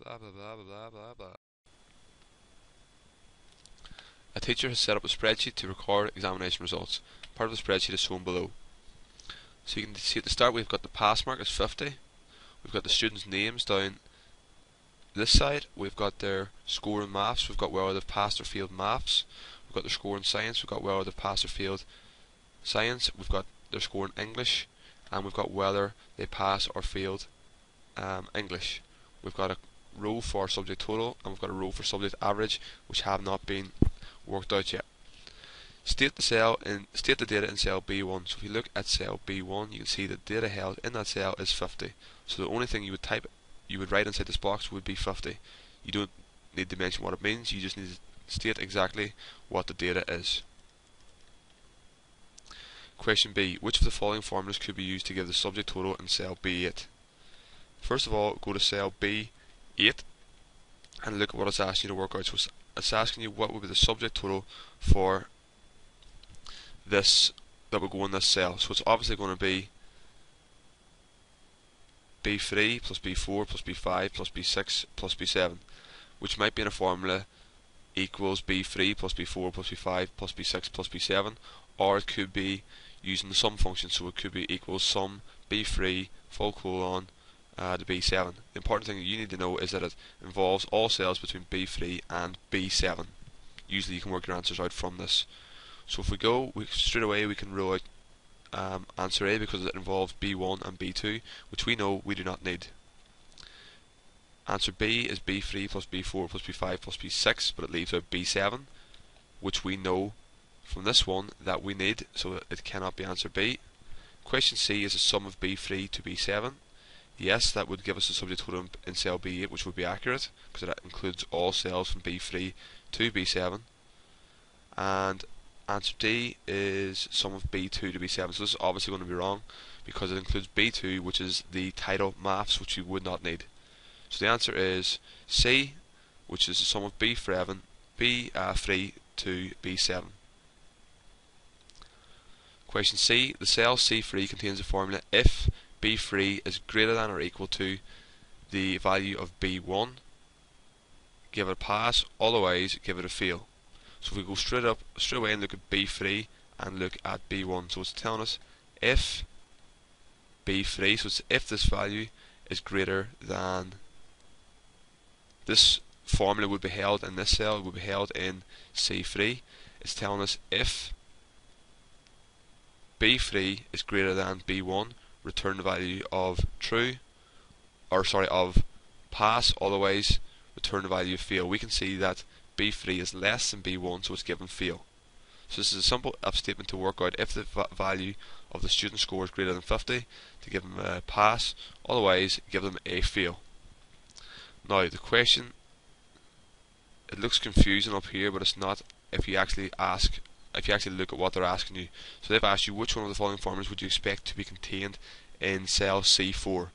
Blah blah blah blah blah blah. A teacher has set up a spreadsheet to record examination results. Part of the spreadsheet is shown below. So you can see at the start we've got the pass mark is 50. We've got the students' names down this side. We've got their score in maths. We've got whether they've passed or failed maths. We've got their score in science. We've got whether they've passed or failed science. We've got their score in English, and we've got whether they pass or failed English. We've got a row for subject total, and we've got a row for subject average, which have not been worked out yet. State the data in cell B1. So if you look at cell B1, you can see the data held in that cell is 50. So the only thing you would write inside this box would be 50. You don't need to mention what it means. You just need to state exactly what the data is. Question B. Which of the following formulas could be used to give the subject total in cell B8? First of all, go to cell B8 and look at what it's asking you to work out. So it's asking you what would be the subject total for this that would go in this cell. So it's obviously going to be B3 plus B4 plus B5 plus B6 plus B7, which might be in a formula equals B3 plus B4 plus B5 plus B6 plus B7, or it could be using the sum function, so it could be equals sum B3 full colon to B7. The important thing that you need to know is that it involves all cells between B3 and B7. Usually you can work your answers out from this. So if we go, straight away we can rule out answer A because it involves B1 and B2, which we know we do not need. Answer B is B3 plus B4 plus B5 plus B6, but it leaves out B7, which we know from this one that we need, so it cannot be answer B. Question C is a sum of B3 to B7. Yes, that would give us the subject total in cell B8, which would be accurate because it includes all cells from B3 to B7. And answer D is sum of B2 to B7. So this is obviously going to be wrong because it includes B2, which is the title maths, which you would not need. So the answer is C, which is the sum of B3 to B7. Question C. The cell C3 contains a formula if B3 is greater than or equal to the value of B1. Give it a pass, otherwise give it a fail. So if we go straight away and look at B3 and look at B1, so it's telling us if B3, so it's if this value is greater than, this formula would be held in this cell, it would be held in C3. It's telling us if B3 is greater than B1, return the value of true, or sorry, of pass, otherwise return the value of fail. We can see that B3 is less than B1, so it's given fail. So this is a simple if statement to work out if the value of the student score is greater than 50 to give them a pass, otherwise give them a fail. Now the question, it looks confusing up here, but it's not if you actually look at what they're asking you. So they've asked you which one of the following formulas would you expect to be contained in cell C4.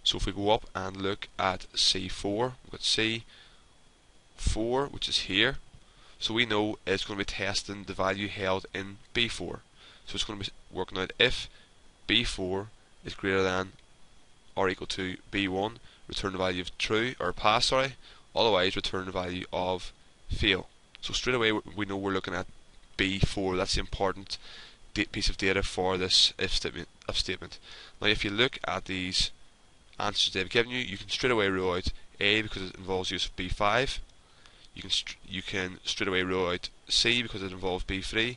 So if we go up and look at C4, we've got C4, which is here. So we know it's going to be testing the value held in B4. So it's going to be working out if B4 is greater than or equal to B1, return the value of true, or pass, sorry, otherwise return the value of fail. So straight away we know we're looking at B4. That's the important piece of data for this if statement. Now if you look at these answers they've given you, you can straight away rule out A because it involves use of B5. You can straight away rule out C because it involves B3,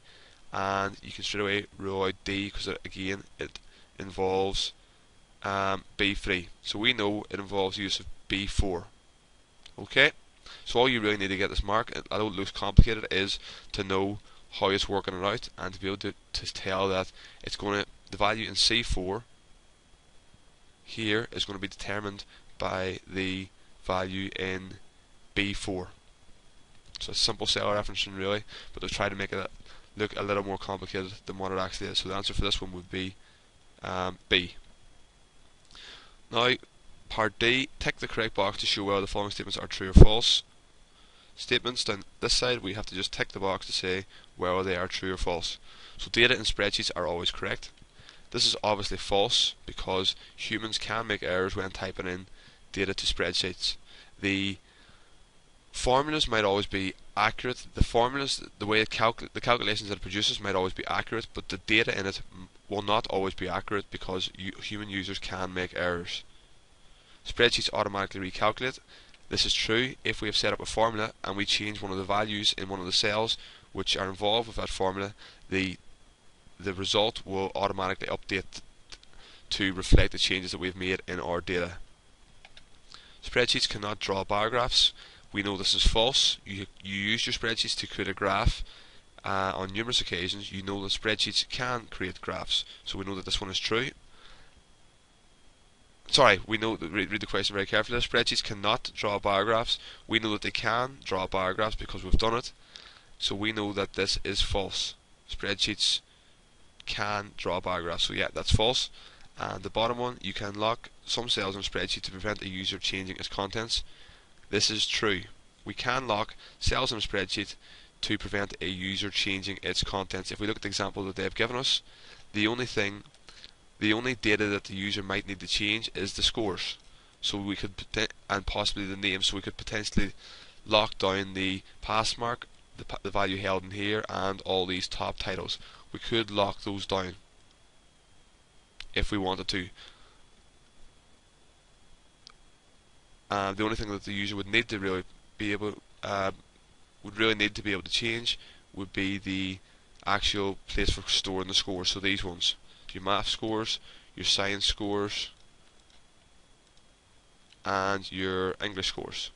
and you can straight away rule out D because again it involves B3. So we know it involves use of B4. Okay, so all you really need to get this mark, although it looks complicated, is to know how it's working it out and to be able to tell that it's going to, the value in C4 here is going to be determined by the value in B4. So it's simple cell referencing really, but they'll try to make it look a little more complicated than what it actually is. So the answer for this one would be B. Now part D, tick the correct box to show whether the following statements are true or false. Statements down this side, we have to just tick the box to say whether they are true or false. So data in spreadsheets are always correct. This is obviously false because humans can make errors when typing in data to spreadsheets. the formulas might always be accurate. The formulas, the way the calculations that it produces might always be accurate, but the data in it will not always be accurate because human users can make errors. Spreadsheets automatically recalculate. This is true if we have set up a formula and we change one of the values in one of the cells which are involved with that formula. The result will automatically update to reflect the changes that we've made in our data. Spreadsheets cannot draw bar graphs. We know this is false. You used your spreadsheets to create a graph on numerous occasions. You know that spreadsheets can create graphs, so we know that this one is true. Sorry, we know that, read the question very carefully. Spreadsheets cannot draw bar graphs. We know that they can draw bar graphs because we've done it, so we know that this is false. Spreadsheets can draw bar graphs, so yeah, that's false. And the bottom one, you can lock some cells in a spreadsheet to prevent a user changing its contents. This is true. We can lock cells in a spreadsheet to prevent a user changing its contents. If we look at the example that they've given us, the only data that the user might need to change is the scores. So we could, and possibly the name, so we could potentially lock down the pass mark, the value held in here, and all these top titles. We could lock those down if we wanted to. The only thing that the user would need to really be able to change would be the actual place for storing the scores. So these ones, your math scores, your science scores, and your English scores.